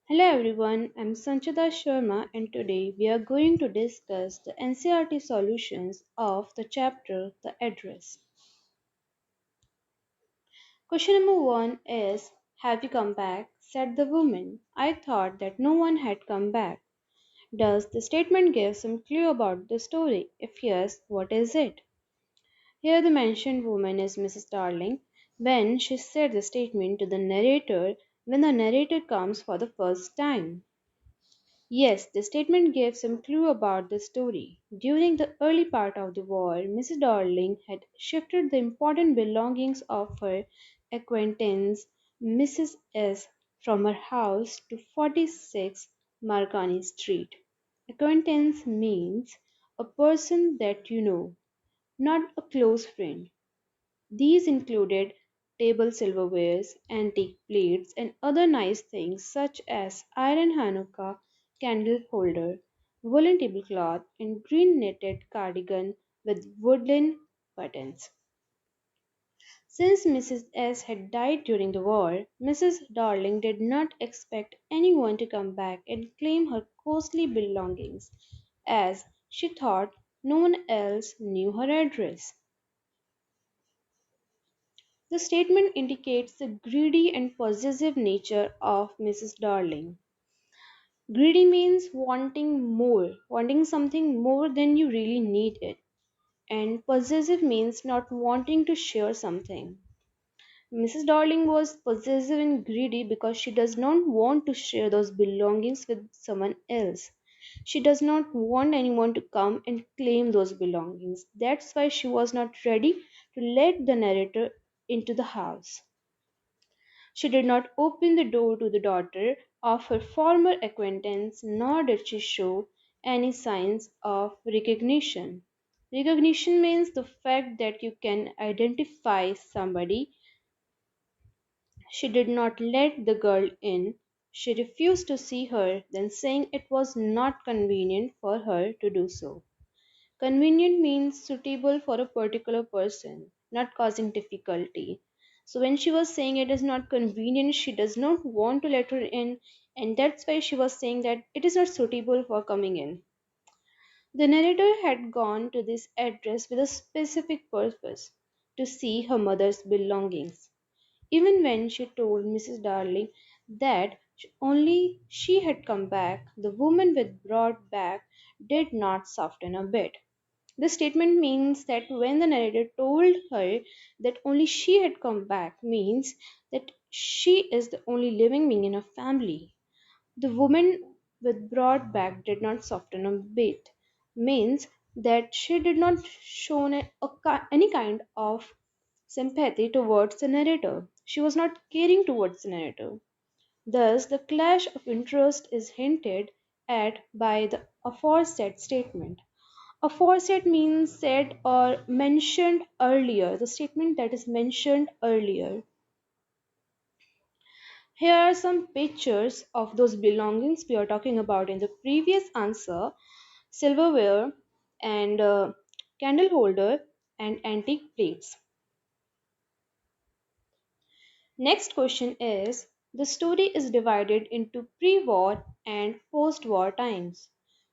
Hello everyone, I'm Sanchita Sharma and today we are going to discuss the NCERT solutions of the chapter The Address. Question number 1 is Have you come back? Said the woman. I thought that no one had come back. Does the statement give some clue about the story? If yes, what is it? Here the mentioned woman is Mrs. Darling when she said the statement to the narrator when the narrator comes for the first time. Yes, the statement gave some clue about the story. During the early part of the war, Mrs. Darling had shifted the important belongings of her acquaintance, Mrs. S., from her house to 46 Marconi Street. Acquaintance means a person that you know, not a close friend. These included table silverwares, antique plates, and other nice things such as iron Hanukkah candle holder, woolen tablecloth, and green knitted cardigan with woodland buttons. Since Mrs. S. had died during the war, Mrs. Darling did not expect anyone to come back and claim her costly belongings, as she thought no one else knew her address. The statement indicates the greedy and possessive nature of Mrs. Darling. Greedy means wanting more, wanting something more than you really need it. And possessive means not wanting to share something. Mrs. Darling was possessive and greedy because she does not want to share those belongings with someone else. She does not want anyone to come and claim those belongings. That's why she was not ready to let the narrator into the house. She did not open the door to the daughter of her former acquaintance, nor did she show any signs of recognition. Recognition means the fact that you can identify somebody. She did not let the girl in. She refused to see her, then saying it was not convenient for her to do so. Convenient means suitable for a particular person, not causing difficulty. So when she was saying it is not convenient, she does not want to let her in, and that's why she was saying that it is not suitable for coming in. The narrator had gone to this address with a specific purpose to see her mother's belongings. Even when she told Mrs. Darling that only she had come back, the woman with broad back did not soften a bit. This statement means that when the narrator told her that only she had come back, means that she is the only living being in a family. The woman with broad back did not soften a bit, means that she did not show any kind of sympathy towards the narrator. She was not caring towards the narrator. Thus, the clash of interest is hinted at by the aforesaid statement. Aforesaid means said or mentioned earlier, the statement that is mentioned earlier. Here are some pictures of those belongings we are talking about in the previous answer: silverware and candle holder and antique plates. Next question is the story is divided into pre war and post war times.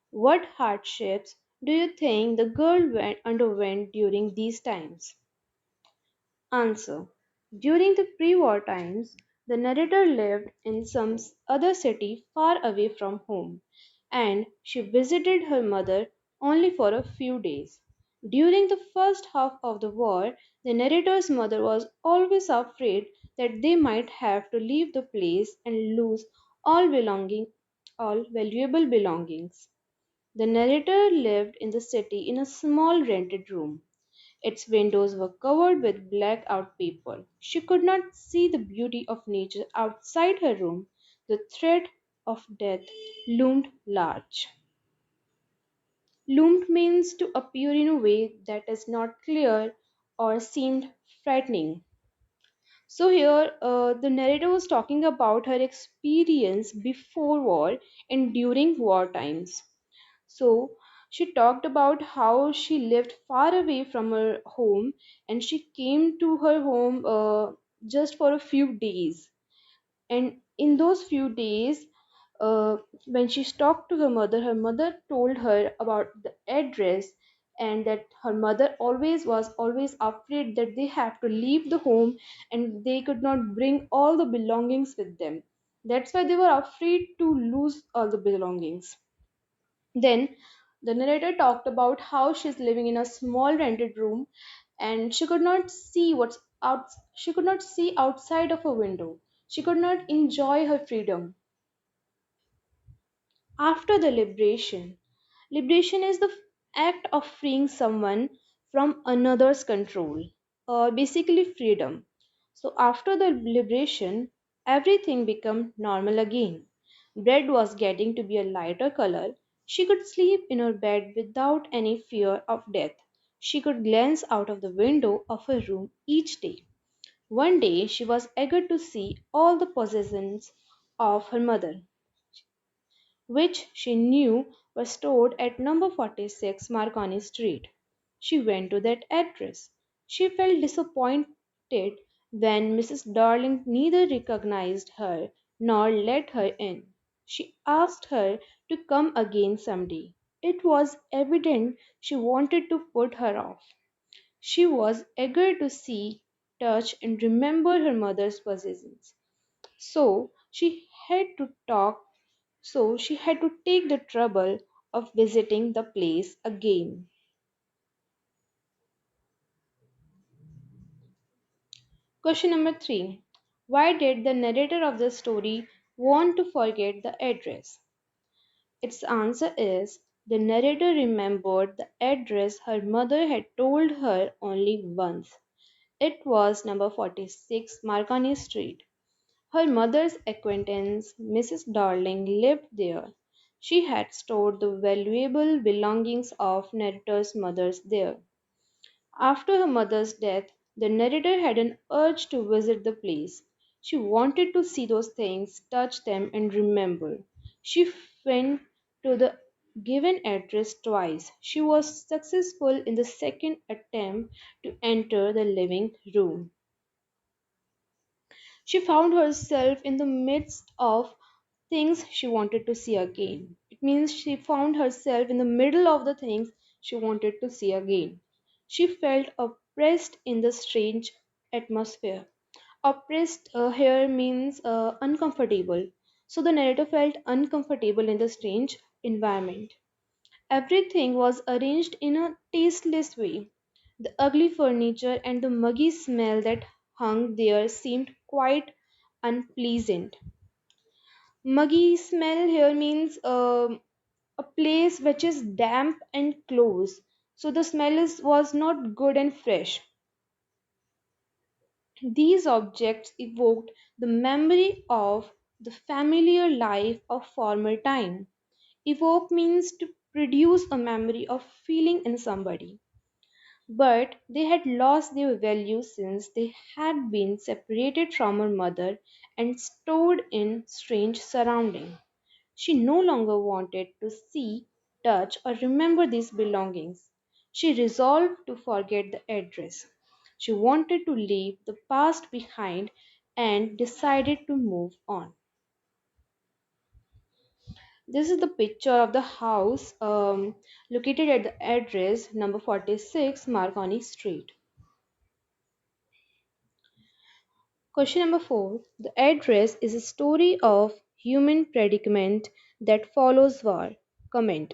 What hardships do you think the girl underwent during these times? Answer: During the pre-war times, the narrator lived in some other city far away from home, and she visited her mother only for a few days. During the first half of the war, the narrator's mother was always afraid that they might have to leave the place and lose all valuable belongings. The narrator lived in the city in a small rented room. Its windows were covered with blackout paper. She could not see the beauty of nature outside her room. The threat of death loomed large. Loomed means to appear in a way that is not clear or seemed frightening. So here, the narrator was talking about her experience before war and during war times. So she talked about how she lived far away from her home and she came to her home just for a few days. And in those few days, uh, when she talked to her mother told her about the address, and that her mother always was always afraid that they have to leave the home and they could not bring all the belongings with them. That's why they were afraid to lose all the belongings. Then the narrator talked about how she's living in a small rented room and she could not see what's out she could not see outside of a window. She could not enjoy her freedom. After the liberation, liberation is the act of freeing someone from another's control, or basically freedom. So after the liberation, everything became normal again. Bread was getting to be a lighter color. She could sleep in her bed without any fear of death. She could glance out of the window of her room each day. One day she was eager to see all the possessions of her mother, which she knew was stored at number 46 Marconi Street. She went to that address. She felt disappointed when Mrs. Darling neither recognized her nor let her in. She asked her to come again some day. It was evident she wanted to put her off. She was eager to see, touch, and remember her mother's possessions. So she had to take the trouble of visiting the place again. Question number 3. Why did the narrator of the story want to forget the address? Its answer is the narrator remembered the address her mother had told her only once. It was number 46 Marconi Street. Her mother's acquaintance, Mrs. Darling, lived there. She had stored the valuable belongings of narrator's mother there. After her mother's death, the narrator had an urge to visit the place. She wanted to see those things, touch them, and remember. She went to the given address twice. She was successful in the second attempt to enter the living room. She found herself in the midst of things she wanted to see again. It means she found herself in the middle of the things she wanted to see again. She felt oppressed in the strange atmosphere. Oppressed here means uncomfortable. So the narrator felt uncomfortable in the strange environment. Everything was arranged in a tasteless way. The ugly furniture and the muggy smell that hung there seemed quite unpleasant. Muggy smell here means a place which is damp and close. So the was not good and fresh. These objects evoked the memory of the familiar life of former time. Evoke means to produce a memory of feeling in somebody. But they had lost their value since they had been separated from her mother and stored in strange surroundings. She no longer wanted to see, touch, or remember these belongings. She resolved to forget the address. She wanted to leave the past behind and decided to move on. This is the picture of the house located at the address number 46 Marconi Street. Question number 4. The address is a story of human predicament that follows war. Comment.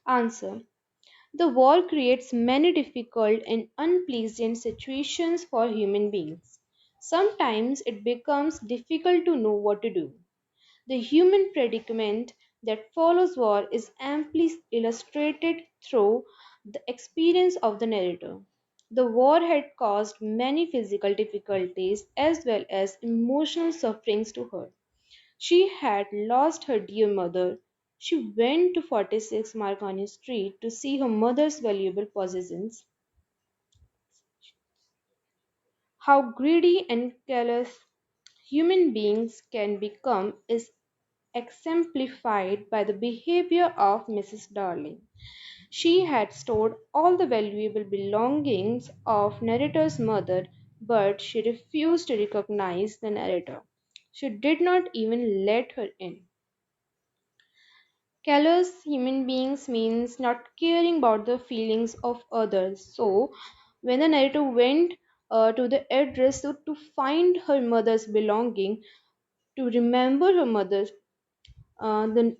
Answer. The war creates many difficult and unpleasant situations for human beings. Sometimes it becomes difficult to know what to do. The human predicament that follows war is amply illustrated through the experience of the narrator. The war had caused many physical difficulties as well as emotional sufferings to her. She had lost her dear mother. She went to 46 Marconi Street to see her mother's valuable possessions. How greedy and callous human beings can become is exemplified by the behavior of Mrs. Darling. She had stored all the valuable belongings of narrator's mother, but she refused to recognize the narrator. She did not even let her in. Callous human beings means not caring about the feelings of others. So, when the narrator went to the address to find her mother's belonging, to remember her mother, the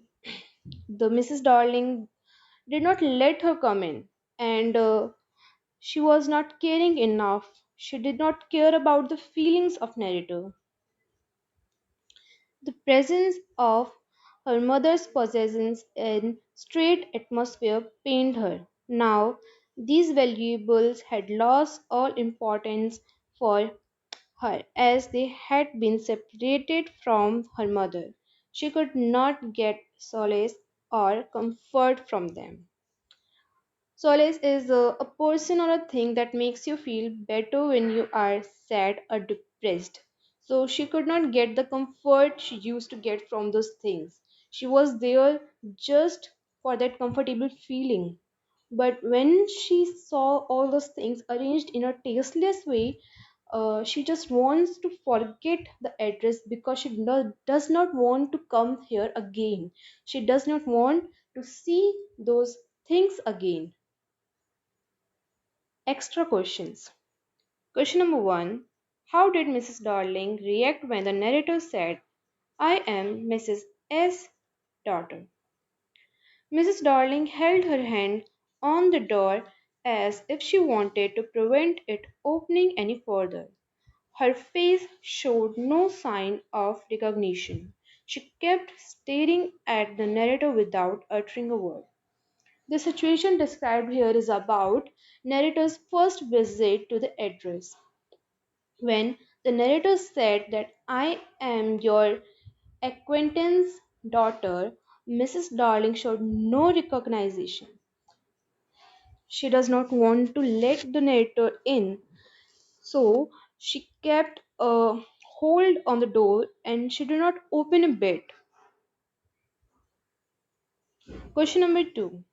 Mrs. Darling did not let her come in, and she was not caring enough. She did not care about the feelings of narrator. The presence of her mother's possessions in straight atmosphere pained her. Now these valuables had lost all importance for her as they had been separated from her mother. She could not get solace or comfort from them. Solace is a person or a thing that makes you feel better when you are sad or depressed. So she could not get the comfort she used to get from those things. She was there just for that comfortable feeling. But when she saw all those things arranged in a tasteless way, she just wants to forget the address because she does not want to come here again. She does not want to see those things again. Extra questions. Question number one. How did Mrs. Darling react when the narrator said, I am Mrs. S. daughter? Mrs. Darling held her hand on the door as if she wanted to prevent it opening any further. Her face showed no sign of recognition. She kept staring at the narrator without uttering a word. The situation described here is about narrator's first visit to the address. When the narrator said that I am your acquaintance daughter, Mrs. Darling showed no recognition. She does not want to let the narrator in, so she kept a hold on the door and she did not open a bit. Question number two.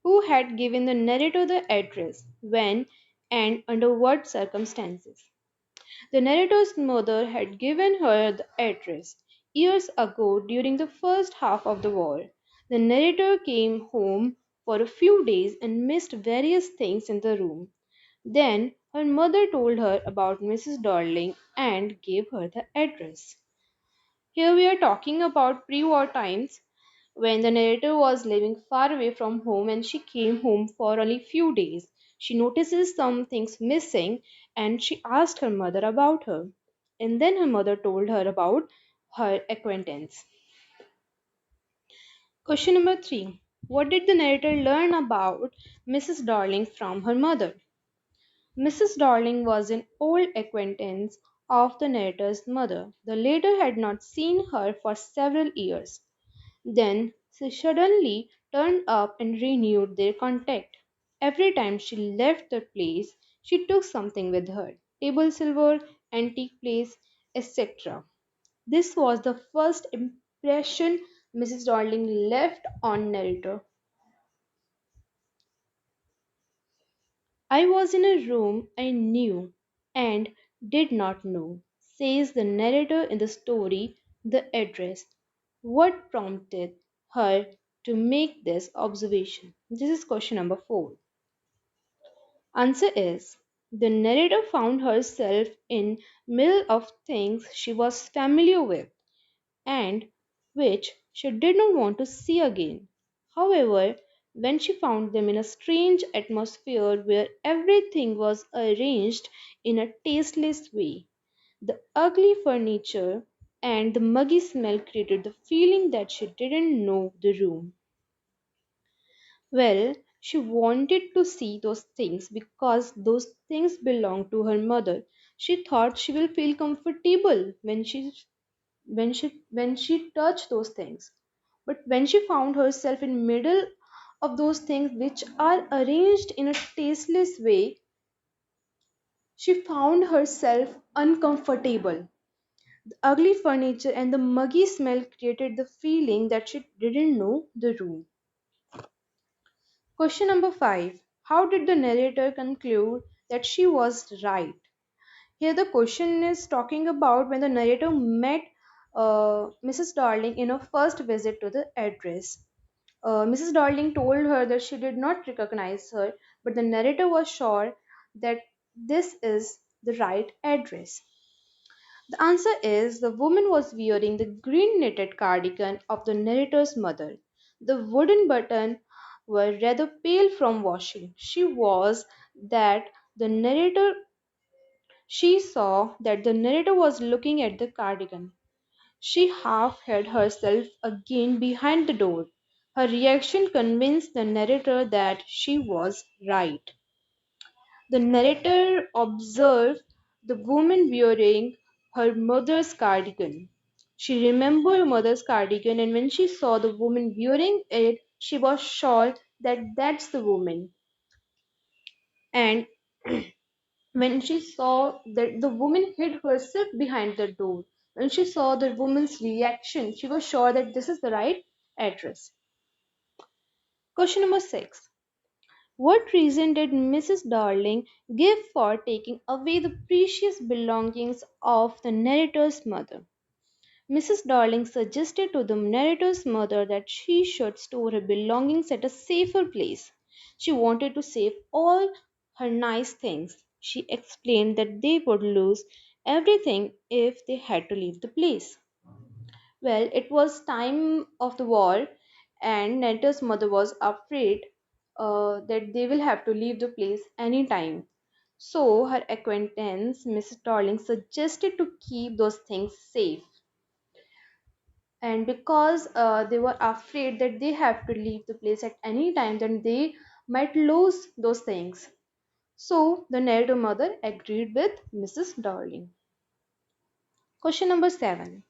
Who had given the narrator the address, when, and under what circumstances? The narrator's mother had given her the address years ago during the first half of the war. The narrator came home for a few days and missed various things in the room. Then her mother told her about Mrs. Darling and gave her the address. Here we are talking about pre war times when the narrator was living far away from home and she came home for only few days. She notices some things missing and she asked her mother about her. And then her mother told her about her acquaintance. Question number three. What did the narrator learn about Mrs. Darling from her mother? Mrs. Darling was an old acquaintance of the narrator's mother. The latter had not seen her for several years. Then she suddenly turned up and renewed their contact. Every time she left the place, she took something with her table silver, antique plates, etc. This was the first impression Mrs. Darling left on narrator. I was in a room I knew and did not know, says the narrator in the story, The Address. What prompted her to make this observation? This is question number 4. Answer is the narrator found herself in middle of things she was familiar with and which she did not want to see again. However, when she found them in a strange atmosphere where everything was arranged in a tasteless way, the ugly furniture and the muggy smell created the feeling that she didn't know the room. Well, she wanted to see those things because those things belonged to her mother. She thought she will feel comfortable when she touched those things. But when she found herself in middle of those things which are arranged in a tasteless way, she found herself uncomfortable. The ugly furniture and the muggy smell created the feeling that she didn't know the room. Question number 5. How did the narrator conclude that she was right? Here, the question is talking about when the narrator met Mrs. Darling in her first visit to the address. Mrs. Darling told her that she did not recognize her, but the narrator was sure that this is the right address. The answer is the woman was wearing the green knitted cardigan of the narrator's mother. The wooden buttons were rather pale from washing. That the narrator she saw that the narrator was looking at the cardigan. She half hid herself again behind the door. Her reaction convinced the narrator that she was right. The narrator observed the woman wearing her mother's cardigan. She remembered her mother's cardigan, and when she saw the woman wearing it, she was sure that that's the woman. And when she saw that the woman hid herself behind the door, when she saw the woman's reaction, she was sure that this is the right address. Question number 6. What reason did Mrs. Darling give for taking away the precious belongings of the narrator's mother? Mrs. Darling suggested to the narrator's mother that she should store her belongings at a safer place. She wanted to save all her nice things. She explained that they would lose everything if they had to leave the place. Well, it was time of the war, and Netta's mother was afraid that they will have to leave the place any time. So her acquaintance, Mrs. Darling, suggested to keep those things safe. And because they were afraid that they have to leave the place at any time, then they might lose those things. So the narrator mother agreed with Mrs. Darling. Question number 7.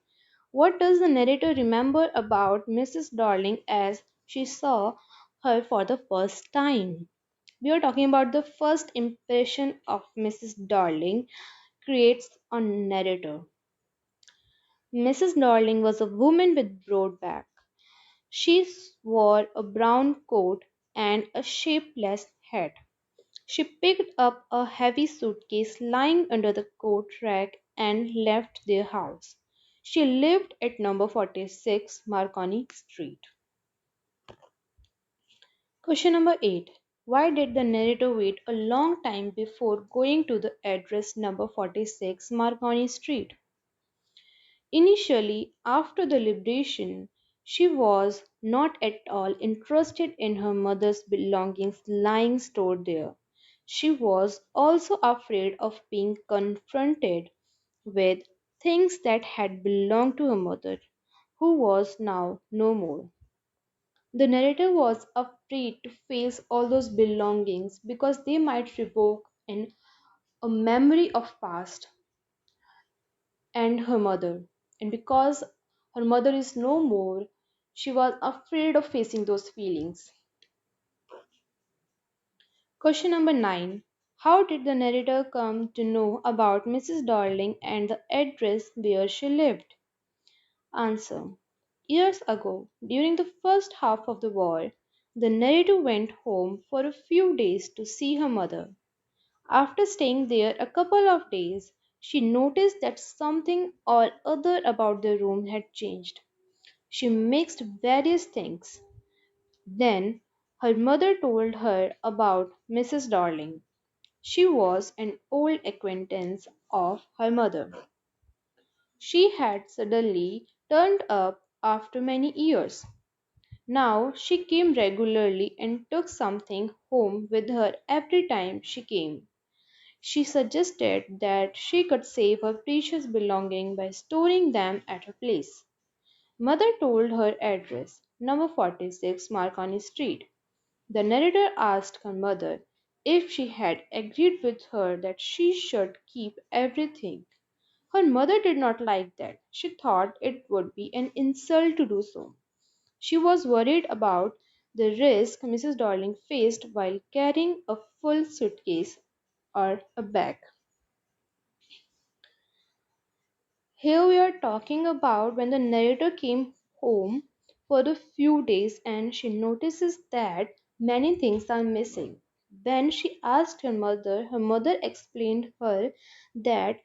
What does the narrator remember about Mrs. Darling as she saw her for the first time? We are talking about the first impression of Mrs. Darling creates a narrator. Mrs. Darling was a woman with broad back. She wore a brown coat and a shapeless hat. She picked up a heavy suitcase lying under the coat rack and left their house. She lived at number 46 Marconi Street. Question number 8. Why did the narrator wait a long time before going to the address number 46 Marconi Street? Initially, after the liberation, she was not at all interested in her mother's belongings lying stored there. She was also afraid of being confronted with things that had belonged to her mother, who was now no more. The narrator was afraid to face all those belongings because they might evoke a memory of past and her mother. And because her mother is no more, she was afraid of facing those feelings. Question number 9. How did the narrator come to know about Mrs. Darling and the address where she lived? Answer. Years ago, during the first half of the war, the narrator went home for a few days to see her mother. After staying there a couple of days, she noticed that something or other about the room had changed. She mixed various things. Then her mother told her about Mrs. Darling. She was an old acquaintance of her mother. She had suddenly turned up after many years. Now she came regularly and took something home with her every time she came. She suggested that she could save her precious belongings by storing them at her place. Mother told her address, number 46 Marconi Street. The narrator asked her mother if she had agreed with her that she should keep everything. Her mother did not like that. She thought it would be an insult to do so. She was worried about the risk Mrs. Darling faced while carrying a full suitcase or a bag. Here we are talking about when the narrator came home for a few days and she notices that many things are missing. Then she asked her mother explained her that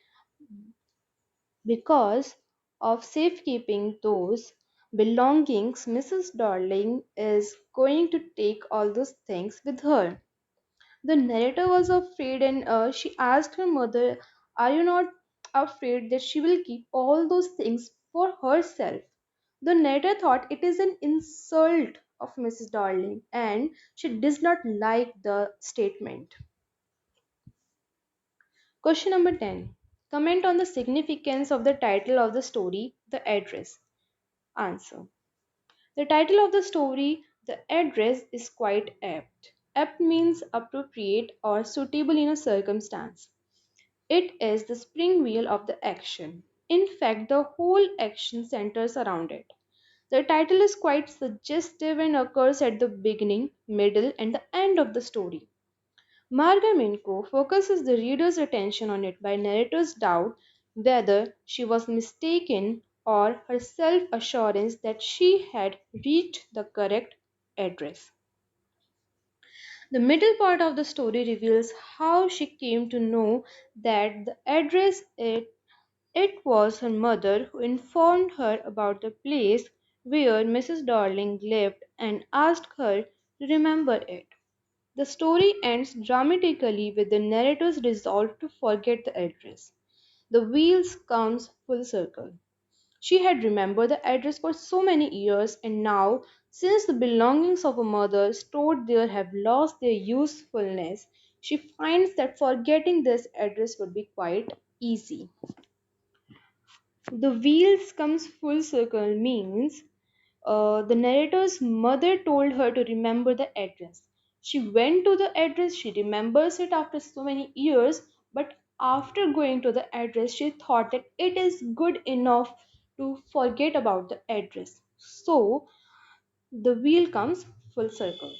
because of safekeeping those belongings, Mrs. Darling is going to take all those things with her. The narrator was afraid and she asked her mother, "Are you not afraid that she will keep all those things for herself?" The narrator thought it is an insult of Mrs. Darling and she does not like the statement. Question number 10. Comment on the significance of the title of the story, The Address. Answer. The title of the story, The Address, is quite apt. Apt means appropriate or suitable in a circumstance. It is the spring wheel of the action. In fact, the whole action centers around it. The title is quite suggestive and occurs at the beginning, middle, and the end of the story. Margaminko focuses the reader's attention on it by narrator's doubt whether she was mistaken or her self assurance that she had reached the correct address. The middle part of the story reveals how she came to know that the address it was her mother who informed her about the place where Mrs. Darling lived and asked her to remember it. The story ends dramatically with the narrator's resolve to forget the address. The wheels comes full circle. She had remembered the address for so many years, and now, since the belongings of her mother stored there have lost their usefulness, she finds that forgetting this address would be quite easy. The wheels comes full circle means the narrator's mother told her to remember the address. She went to the address, she remembers it after so many years, but after going to the address, she thought that it is good enough to forget about the address. So the wheel comes full circle.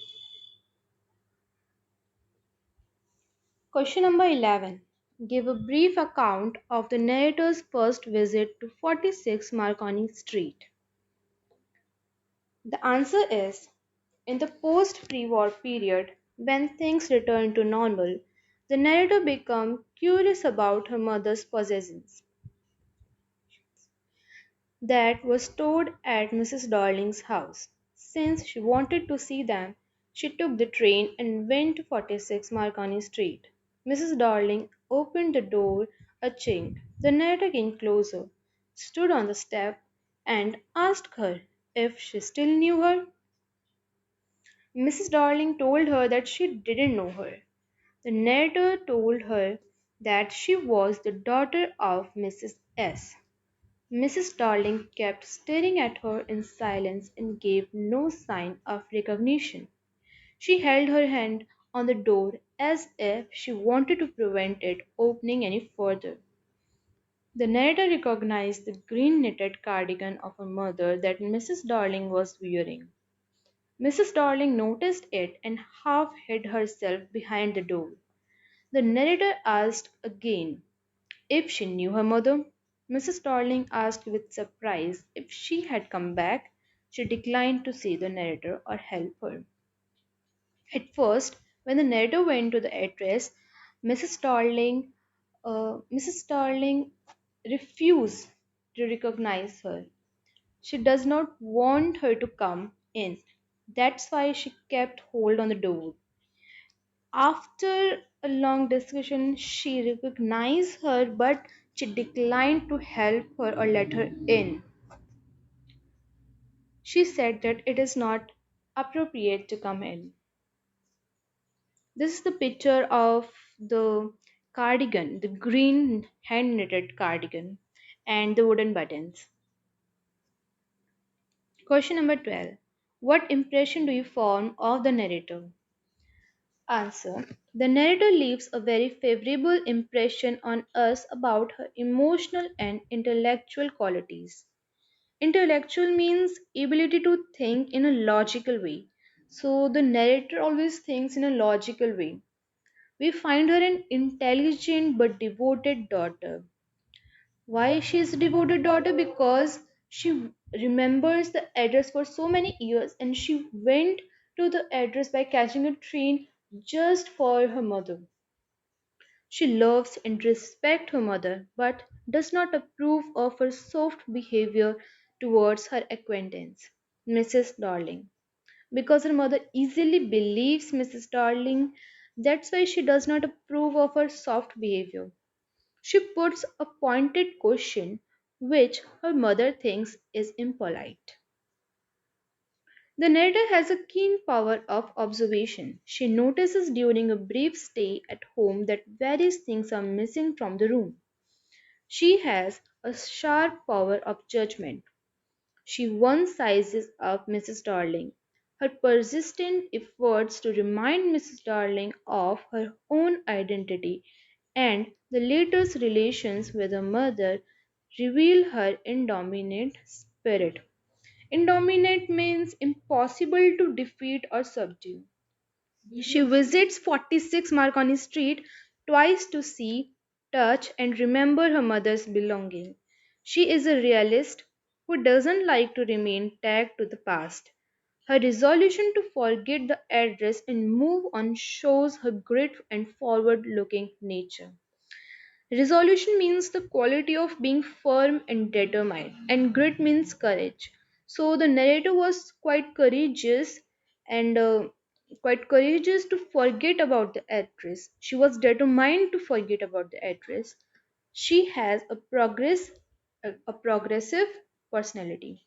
Question number 11. Give a brief account of the narrator's first visit to 46 Marconi Street. The answer is in the post pre war period, when things return to normal, the narrator becomes curious about her mother's possessions that were stored at Mrs. Darling's house. Since she wanted to see them, she took the train and went to 46 Marconi Street. Mrs. Darling opened the door a chink. The narrator came closer, stood on the step, and asked her if she still knew her. Mrs. Darling told her that she didn't know her. The narrator told her that she was the daughter of Mrs. S. Mrs. Darling kept staring at her in silence and gave no sign of recognition. She held her hand on the door as if she wanted to prevent it opening any further. The narrator recognized the green knitted cardigan of her mother that Mrs. Darling was wearing. Mrs. Darling noticed it and half hid herself behind the door. The narrator asked again if she knew her mother. Mrs. Darling asked with surprise if she had come back. She declined to see the narrator or help her. At first, when the narrator went to the address, Mrs. Darling refused to recognize her. She does not want her to come in. That's why she kept hold on the door. After a long discussion, she recognized her, but she declined to help her or let her in. She said that it is not appropriate to come in. This is the picture of the cardigan, the green hand knitted cardigan, and the wooden buttons. Question number 12. What impression do you form of the narrator? Answer. The narrator leaves a very favorable impression on us about her emotional and intellectual qualities. Intellectual means ability to think in a logical way. So the narrator always thinks in a logical way. We find her an intelligent but devoted daughter. Why she is a devoted daughter? Because she remembers the address for so many years and she went to the address by catching a train just for her mother. She loves and respects her mother, but does not approve of her soft behavior towards her acquaintance, Mrs. Darling. Because her mother easily believes Mrs. Darling, that's why she does not approve of her soft behavior. She puts a pointed question which her mother thinks is impolite. The narrator has a keen power of observation. She notices during a brief stay at home that various things are missing from the room. She has a sharp power of judgment. She once sizes up Mrs. Darling. Her persistent efforts to remind Mrs. Darling of her own identity and the latter's relations with her mother reveal her indominant spirit. Indominate means impossible to defeat or subdue. She visits 46 Marconi Street twice to see, touch, and remember her mother's belonging. She is a realist who doesn't like to remain tagged to the past. Her resolution to forget the address and move on shows her grit and forward looking nature. Resolution means the quality of being firm and determined, and grit means courage. So the narrator was quite courageous to forget about the address. She was determined to forget about the address. She has a progressive personality.